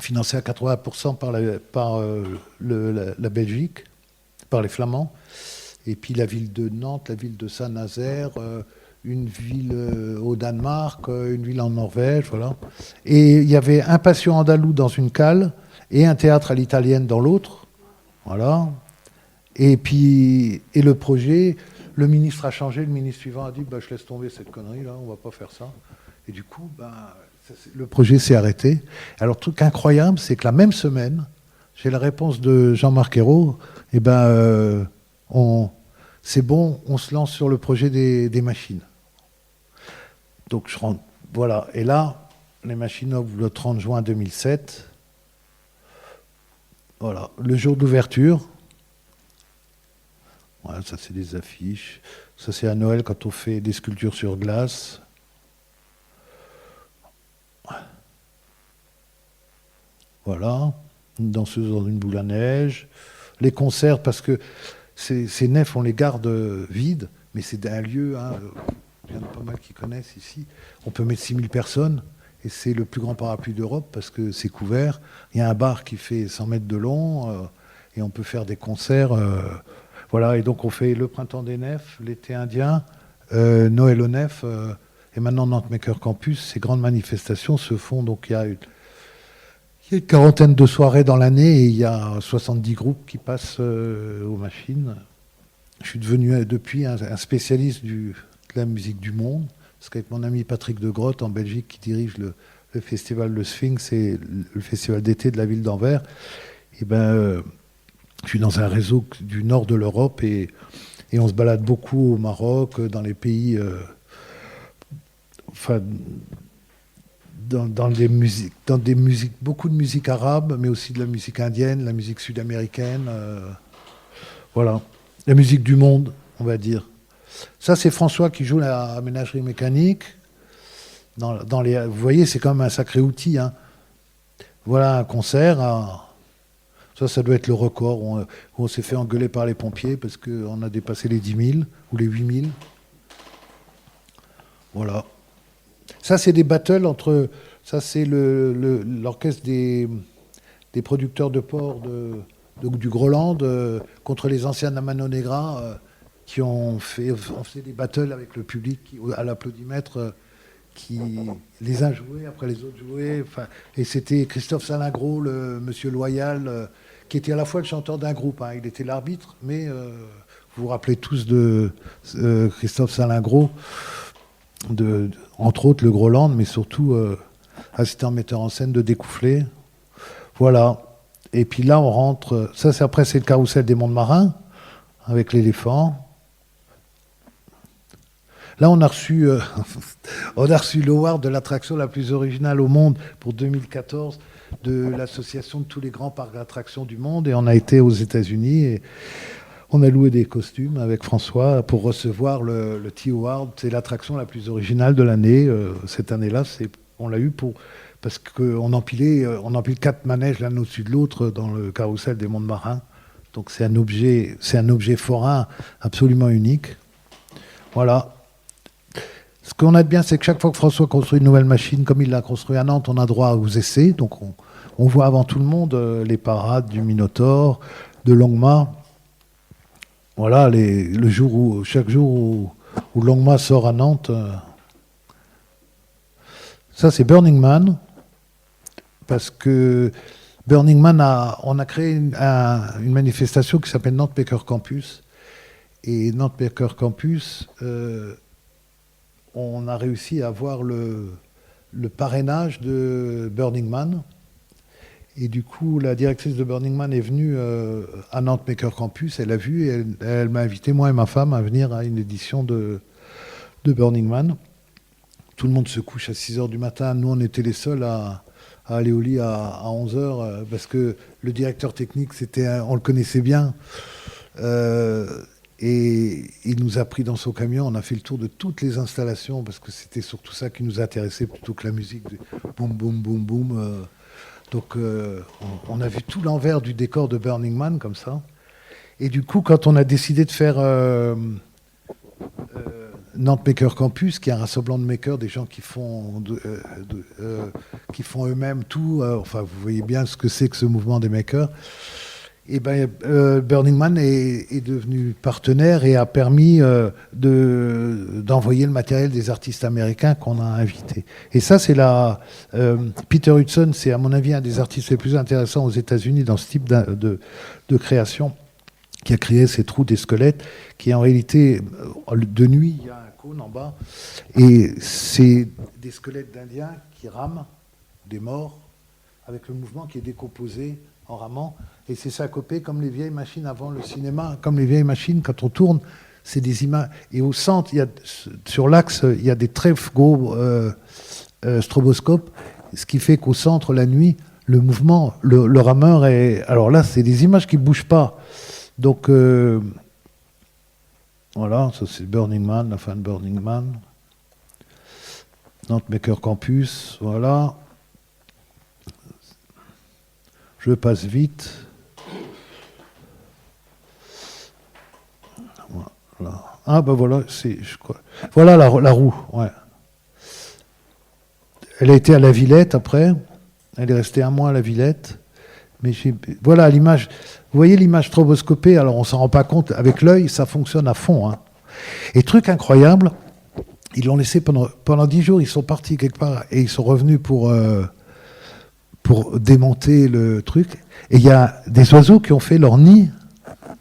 financé à 80% par la Belgique, par les Flamands. Et puis la ville de Nantes, la ville de Saint-Nazaire, une ville au Danemark, une ville en Norvège, voilà. Et il y avait un patio andalou dans une cale et un théâtre à l'italienne dans l'autre, voilà. Et puis le projet, le ministre a changé, le ministre suivant a dit je laisse tomber cette connerie là, on va pas faire ça. Et du coup, le projet s'est arrêté. Alors, le truc incroyable, c'est que la même semaine, j'ai la réponse de Jean-Marc Ayrault, c'est bon, on se lance sur le projet des machines. Donc, je rentre, voilà. Et là, les machines ouvrent le 30 juin 2007. Voilà, le jour d'ouverture. Voilà, ça, c'est des affiches. Ça, c'est à Noël quand on fait des sculptures sur glace. Voilà, une danseuse dans une boule à neige. Les concerts, parce que ces nefs, on les garde vides, mais c'est un lieu, il y en a pas mal qui connaissent ici. On peut mettre 6000 personnes, et c'est le plus grand parapluie d'Europe, parce que c'est couvert. Il y a un bar qui fait 100 mètres de long, et on peut faire des concerts. Voilà, et donc on fait le printemps des nefs, l'été indien, Noël aux nefs, et maintenant Nantes Maker Campus. Ces grandes manifestations se font, donc il y a une quarantaine de soirées dans l'année et il y a 70 groupes qui passent aux machines. Je suis devenu depuis un spécialiste de la musique du monde, parce qu'avec mon ami Patrick de Grotte en Belgique, qui dirige le festival Le Sphinx et le festival d'été de la ville d'Anvers, je suis dans un réseau du nord de l'Europe et on se balade beaucoup au Maroc, dans les pays... Dans des musiques, beaucoup de musique arabe, mais aussi de la musique indienne, la musique sud-américaine, voilà, la musique du monde, on va dire. Ça, c'est François qui joue la ménagerie mécanique. Vous voyez, c'est quand même un sacré outil. Voilà un concert. Ça doit être le record. Où on s'est fait engueuler par les pompiers parce qu'on a dépassé les 10 000 ou les 8 000. Voilà. Ça, c'est des battles entre... Ça, c'est l'orchestre des producteurs de porc du Groland contre les anciens Mano Negra qui on faisait des battles avec le public à l'applaudimètre qui les uns jouaient, après les autres jouaient. Et c'était Christophe Salingro, le monsieur loyal, qui était à la fois le chanteur d'un groupe. Il était l'arbitre, mais vous vous rappelez tous de Christophe Salingro, entre autres le Groland, mais surtout assistant metteur en scène de Découflé. Voilà. Et puis là, on rentre... Ça, c'est le carrousel des mondes marins, avec l'éléphant. Là, on a reçu l'award de l'attraction la plus originale au monde pour 2014 de l'association de tous les grands parcs d'attractions du monde. Et on a été aux États-Unis et on a loué des costumes avec François pour recevoir le T-Award. C'est l'attraction la plus originale de l'année. Cette année-là, on l'a eu parce qu'on empile 4 manèges l'un au-dessus de l'autre dans le carrousel des mondes marins. Donc c'est un objet forain absolument unique. Voilà. Ce qu'on a de bien, c'est que chaque fois que François construit une nouvelle machine, comme il l'a construit à Nantes, on a droit aux essais. Donc on voit avant tout le monde les parades du Minotaur, de Longmont. Voilà, chaque jour où Longmont sort à Nantes. Ça, c'est Burning Man. Parce que Burning Man, on a créé une manifestation qui s'appelle Nantes Maker Campus. Et Nantes Maker Campus, on a réussi à avoir le parrainage de Burning Man. Et du coup, la directrice de Burning Man est venue à Nantes Maker Campus, elle a vu et elle m'a invité, moi et ma femme, à venir à une édition de Burning Man. Tout le monde se couche à 6h du matin. Nous, on était les seuls à aller au lit à 11h parce que le directeur technique, on le connaissait bien. Et il nous a pris dans son camion. On a fait le tour de toutes les installations parce que c'était surtout ça qui nous intéressait plutôt que la musique. Boum, boum, boum, boum. Donc, on a vu tout l'envers du décor de Burning Man, comme ça. Et du coup, quand on a décidé de faire Nantes Maker Campus, qui est un rassemblement de makers, des gens qui font eux-mêmes tout, enfin, vous voyez bien ce que c'est que ce mouvement des makers, et Burning Man est devenu partenaire et a permis d'envoyer le matériel des artistes américains qu'on a invités. Et ça, c'est Peter Hudson, c'est à mon avis un des artistes les plus intéressants aux États-Unis dans ce type de création, qui a créé ces trous des squelettes, qui en réalité, de nuit, il y a un cône en bas, et c'est des squelettes d'Indiens qui rament, des morts, avec le mouvement qui est décomposé en ramant, et c'est syncopé comme les vieilles machines avant le cinéma, comme les vieilles machines, quand on tourne, c'est des images. Et au centre, sur l'axe, il y a des très gros stroboscopes, ce qui fait qu'au centre, la nuit, le mouvement, le rameur est... Alors là, c'est des images qui ne bougent pas. Donc, voilà, ça c'est Burning Man, la fin de Burning Man. Nantes Maker Campus, voilà. Je passe vite. Voilà. Ah ben voilà, je crois. Voilà la roue, ouais. Elle a été à la Villette après. Elle est restée un mois à la Villette. Mais voilà l'image. Vous voyez l'image stroboscopée, alors on ne s'en rend pas compte. Avec l'œil, ça fonctionne à fond. Hein. Et truc incroyable, ils l'ont laissé pendant 10 jours, ils sont partis quelque part et ils sont revenus pour démonter le truc. Et il y a des oiseaux qui ont fait leur nid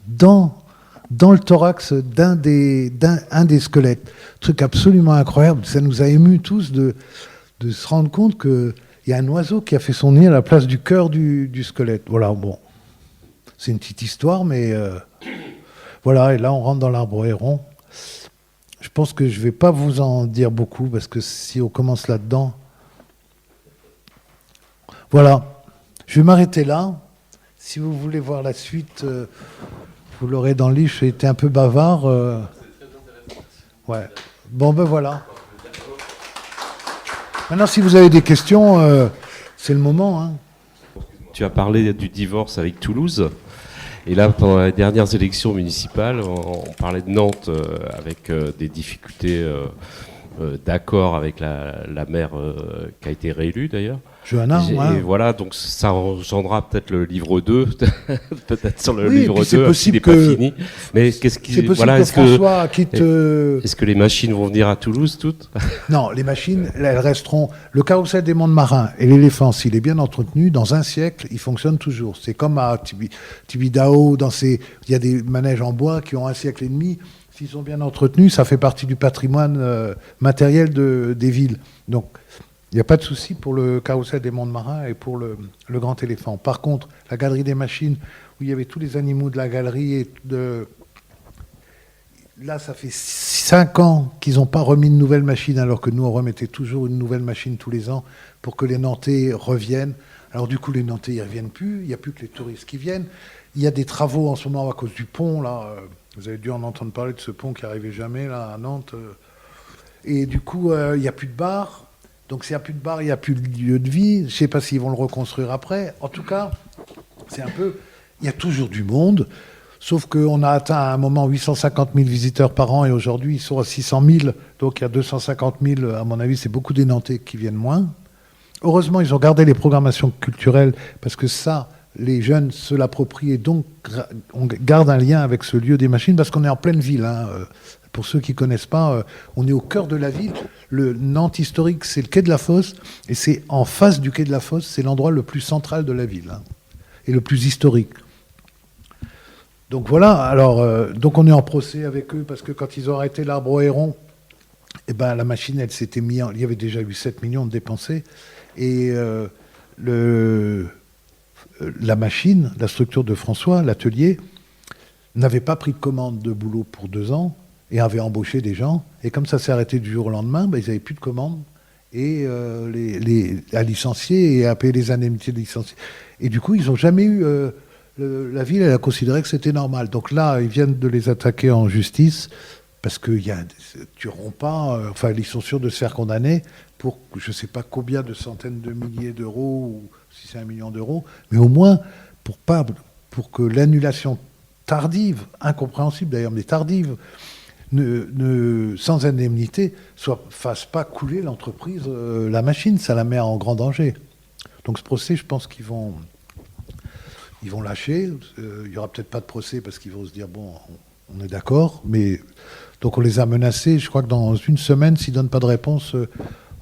dans le thorax d'un des squelettes. Truc absolument incroyable. Ça nous a émus tous de se rendre compte qu'il y a un oiseau qui a fait son nid à la place du cœur du squelette. Voilà, bon. C'est une petite histoire, mais voilà. Et là, on rentre dans l'arbre héron. Je pense que je ne vais pas vous en dire beaucoup, parce que si on commence là-dedans... Voilà. Je vais m'arrêter là. Si vous voulez voir la suite, vous l'aurez dans le livre. J'ai été un peu bavard. Ouais. Bon, ben voilà. Maintenant, si vous avez des questions, c'est le moment. Hein. Tu as parlé du divorce avec Toulouse. Et là, pendant les dernières élections municipales, on parlait de Nantes avec des difficultés d'accord avec la maire qui a été réélue d'ailleurs. Johanna, ouais. Et voilà, donc ça engendra peut-être le livre 2, peut-être sur le livre 2, s'il n'est pas fini. Mais qu'est-ce qui, c'est possible que François quitte... Est-ce que les machines vont venir à Toulouse toutes? Non, les machines, elles resteront... Le carrousel des mondes marins et l'éléphant, s'il est bien entretenu, dans un siècle, il fonctionne toujours. C'est comme à Tibidabo, il y a des manèges en bois qui ont un siècle et demi. S'ils sont bien entretenus, ça fait partie du patrimoine matériel des villes. Donc, il n'y a pas de souci pour le carrousel des mondes marins et pour le grand éléphant. Par contre, la galerie des machines, où il y avait tous les animaux de la galerie, là, ça fait 5 ans qu'ils n'ont pas remis une nouvelle machine, alors que nous, on remettait toujours une nouvelle machine tous les ans pour que les Nantais reviennent. Alors du coup, les Nantais, ils ne reviennent plus. Il n'y a plus que les touristes qui viennent. Il y a des travaux en ce moment à cause du pont, là. Vous avez dû en entendre parler de ce pont qui n'arrivait jamais, là, à Nantes. Et du coup, il n'y a plus de bar. Donc s'il n'y a plus de bar, il n'y a plus de lieu de vie. Je ne sais pas s'ils vont le reconstruire après. En tout cas, c'est un peu... Il y a toujours du monde. Sauf qu'on a atteint à un moment 850 000 visiteurs par an et aujourd'hui ils sont à 600 000. Donc il y a 250 000, à mon avis, c'est beaucoup des Nantais qui viennent moins. Heureusement, ils ont gardé les programmations culturelles parce que ça, les jeunes se l'approprient et donc on garde un lien avec ce lieu des machines parce qu'on est en pleine ville. Hein. Pour ceux qui ne connaissent pas, on est au cœur de la ville. Le Nantes historique, c'est le quai de la Fosse et c'est en face du quai de la Fosse, c'est l'endroit le plus central de la ville hein, et le plus historique. Donc voilà, alors donc on est en procès avec eux parce que quand ils ont arrêté l'arbre au héron, eh ben, la machine, elle s'était mise il y avait déjà eu 7 millions de dépensés et la machine, la structure de François, l'atelier, n'avait pas pris de commande de boulot pour 2 ans et avait embauché des gens. Et comme ça s'est arrêté du jour au lendemain, ben, ils n'avaient plus de commandes et à licencier et à payer les indemnités de licenciés. Et du coup, ils n'ont jamais eu... la ville, elle a considéré que c'était normal. Donc là, ils viennent de les attaquer en justice parce qu'ils ne tueront pas. Enfin, ils sont sûrs de se faire condamner pour je ne sais pas combien de centaines de milliers d'euros ou si c'est 1 million d'euros, mais au moins pour que l'annulation tardive, incompréhensible d'ailleurs, mais tardive, sans indemnité, fasse pas couler l'entreprise, la machine, ça la met en grand danger. Donc ce procès, je pense qu'ils vont lâcher. Il n'y aura peut-être pas de procès parce qu'ils vont se dire, bon, on est d'accord. Mais donc on les a menacés. Je crois que dans une semaine, s'ils ne donnent pas de réponse,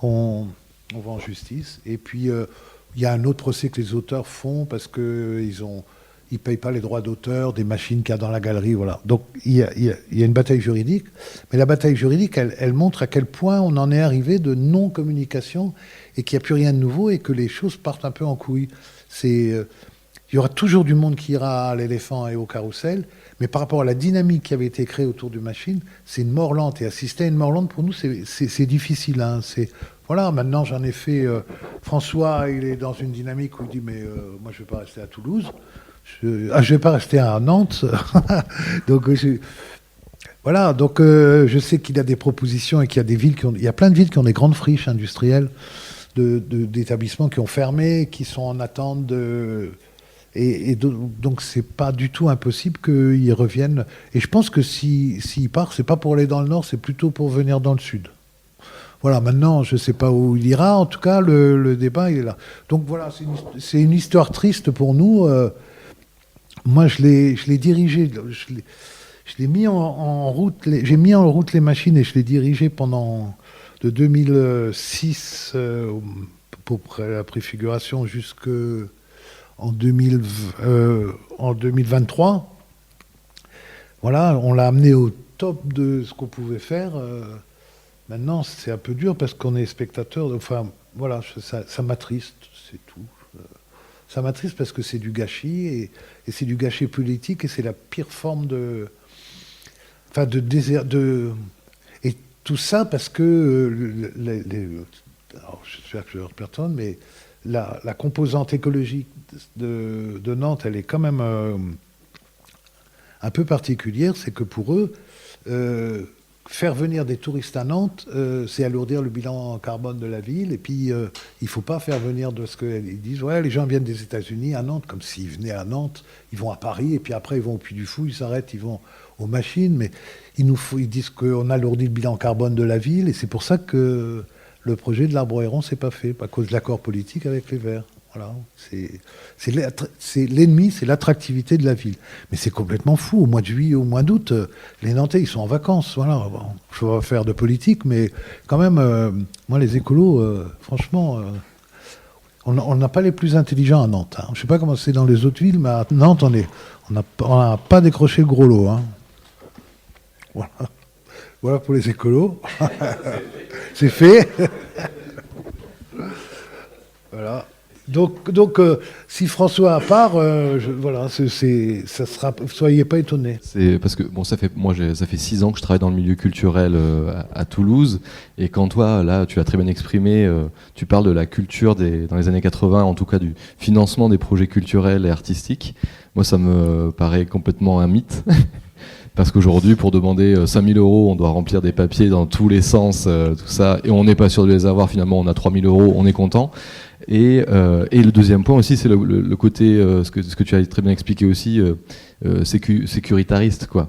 on va en justice. Et puis, il y a un autre procès que les auteurs font parce qu'ils ne payent pas les droits d'auteur des machines qu'il y a dans la galerie. Voilà. Donc il y a une bataille juridique. Mais la bataille juridique, elle montre à quel point on en est arrivé de non-communication et qu'il n'y a plus rien de nouveau et que les choses partent un peu en couille. Il y aura toujours du monde qui ira à l'éléphant et au carrousel, mais par rapport à la dynamique qui avait été créée autour de machine, c'est une mort lente. Et assister à une mort lente, pour nous, c'est difficile. Hein. Voilà, maintenant j'en ai fait... François, il est dans une dynamique où il dit, mais moi je ne vais pas rester à Toulouse. Je ne vais pas rester à Nantes. Donc, voilà, donc je sais qu'il y a des propositions et qu'il y a des villes il y a plein de villes qui ont des grandes friches industrielles, d'établissements qui ont fermé, qui sont en attente de... Et donc, c'est pas du tout impossible qu'ils reviennent. Et je pense que s'il part, c'est pas pour aller dans le nord, c'est plutôt pour venir dans le sud. Voilà, maintenant, je sais pas où il ira. En tout cas, le débat, il est là. Donc voilà, c'est une histoire triste pour nous. Moi, je l'ai dirigé, je l'ai mis en route. J'ai mis en route les machines et je l'ai dirigé pendant de 2006 pour la préfiguration en 2023, voilà, on l'a amené au top de ce qu'on pouvait faire. Maintenant, c'est un peu dur parce qu'on est spectateur. Enfin, voilà, ça m'attriste, c'est tout. Ça m'attriste parce que c'est du gâchis et c'est du gâchis politique et c'est la pire forme de désert. Et tout ça parce que alors, j'espère que je ne heurte personne, mais la composante écologique de Nantes, elle est quand même un peu particulière. C'est que pour eux, faire venir des touristes à Nantes, c'est alourdir le bilan carbone de la ville. Et puis, il ne faut pas faire venir de ce qu'ils disent. Ouais, les gens viennent des États-Unis à Nantes, comme s'ils venaient à Nantes, ils vont à Paris, et puis après, ils vont au Puy du Fou, ils s'arrêtent, ils vont aux machines. Mais ils disent qu'on alourdit le bilan carbone de la ville, et c'est pour ça que le projet de l'Arbre au Héron s'est pas fait, à cause de l'accord politique avec les Verts. Voilà, c'est l'ennemi, c'est l'attractivité de la ville. Mais c'est complètement fou. Au mois de juillet, au mois d'août, les Nantais, ils sont en vacances. Voilà, bon, je ne vais pas faire de politique, mais quand même, moi, les écolos, franchement, on n'a pas les plus intelligents à Nantes. Hein. Je ne sais pas comment c'est dans les autres villes, mais à Nantes, on n'a pas décroché le gros lot. Hein. Voilà. Voilà pour les écolos. C'est fait. Voilà. Si François part, voilà, ça sera. Soyez pas étonnés. C'est parce que bon, ça fait 6 ans que je travaille dans le milieu culturel à Toulouse, et quand toi, là, tu l'as très bien exprimé, tu parles de la culture dans les années 80, en tout cas du financement des projets culturels et artistiques. Moi, ça me paraît complètement un mythe. Parce qu'aujourd'hui, pour demander 5 000 €, on doit remplir des papiers dans tous les sens, tout ça, et on n'est pas sûr de les avoir. Finalement, on a 3 000 €, on est content. Et le deuxième point aussi, c'est le côté, ce que tu as très bien expliqué aussi, sécuritariste, quoi,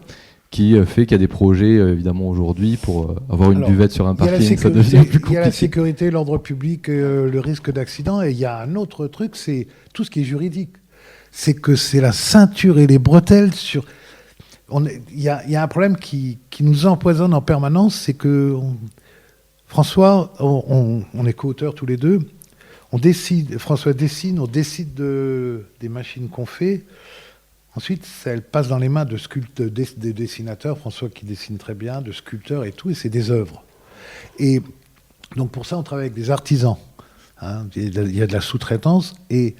qui fait qu'il y a des projets, évidemment, aujourd'hui, pour avoir une buvette sur un parking, ça devient plus compliqué. Il y a la sécurité, l'ordre public, le risque d'accident, et il y a un autre truc, c'est tout ce qui est juridique. C'est que c'est la ceinture et les bretelles sur... Il y a un problème qui nous empoisonne en permanence, c'est que François, on est co-auteurs tous les deux, François dessine, on décide des machines qu'on fait, ensuite elles passent dans les mains de dessinateurs, François qui dessine très bien, de sculpteurs et tout, et c'est des œuvres. Et donc pour ça on travaille avec des artisans, hein, il y a de la sous-traitance, et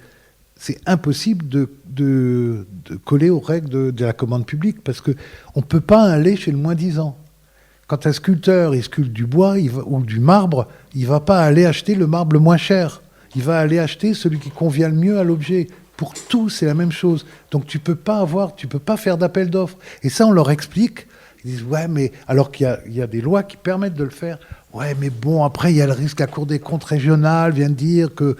c'est impossible de coller aux règles de la commande publique, parce qu'on ne peut pas aller chez le moins-disant. Quand un sculpteur il sculpte du bois ou du marbre, il ne va pas aller acheter le marbre le moins cher. Il va aller acheter celui qui convient le mieux à l'objet. Pour tout, c'est la même chose. Donc tu peux pas faire d'appel d'offres. Et ça, on leur explique. Ils disent, ouais, mais alors qu'il y a des lois qui permettent de le faire. Ouais, mais bon, après, il y a le risque. La Cour des comptes régionale vient de dire que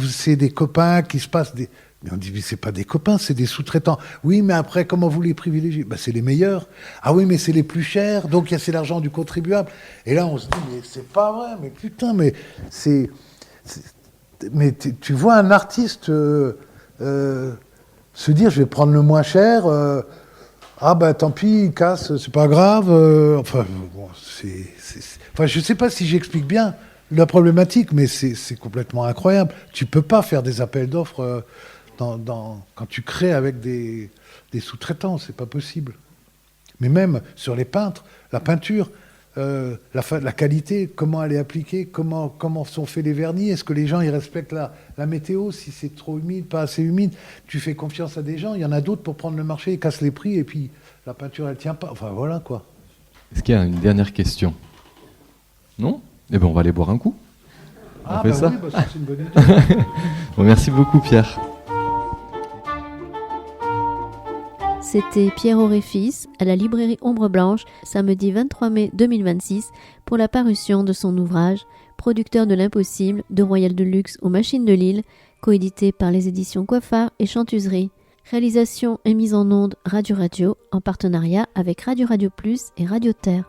c'est des copains qui se passent des... Mais on dit, mais c'est pas des copains, c'est des sous-traitants. Oui, mais après, comment vous les privilégiez ? C'est les meilleurs. Ah oui, mais c'est les plus chers, donc c'est l'argent du contribuable. Et là, on se dit, mais c'est pas vrai, mais putain, mais c'est... Mais tu vois un artiste se dire, je vais prendre le moins cher, tant pis, il casse, c'est pas grave. Enfin, je sais pas si j'explique bien la problématique, mais c'est complètement incroyable. Tu peux pas faire des appels d'offres quand tu crées avec des sous-traitants, c'est pas possible. Mais même sur les peintres, la peinture, la qualité, comment elle est appliquée, comment sont faits les vernis, est-ce que les gens ils respectent la météo, si c'est trop humide, pas assez humide, tu fais confiance à des gens, il y en a d'autres pour prendre le marché, ils cassent les prix et puis la peinture elle tient pas, enfin voilà quoi. Est-ce qu'il y a une dernière question ? Non ? Eh bien on va aller boire un coup. On fait ça ? Oui, c'est une bonne idée. Bon, merci beaucoup Pierre. C'était Pierre Auréfis à la librairie Ombre Blanche, samedi 23 mai 2026, pour la parution de son ouvrage « Producteur de l'impossible, de Royal de Luxe aux Machines de Lille », coédité par les éditions Coiffard et Chantuserie. Réalisation et mise en onde Radio en partenariat avec Radio Plus et Radio Terre.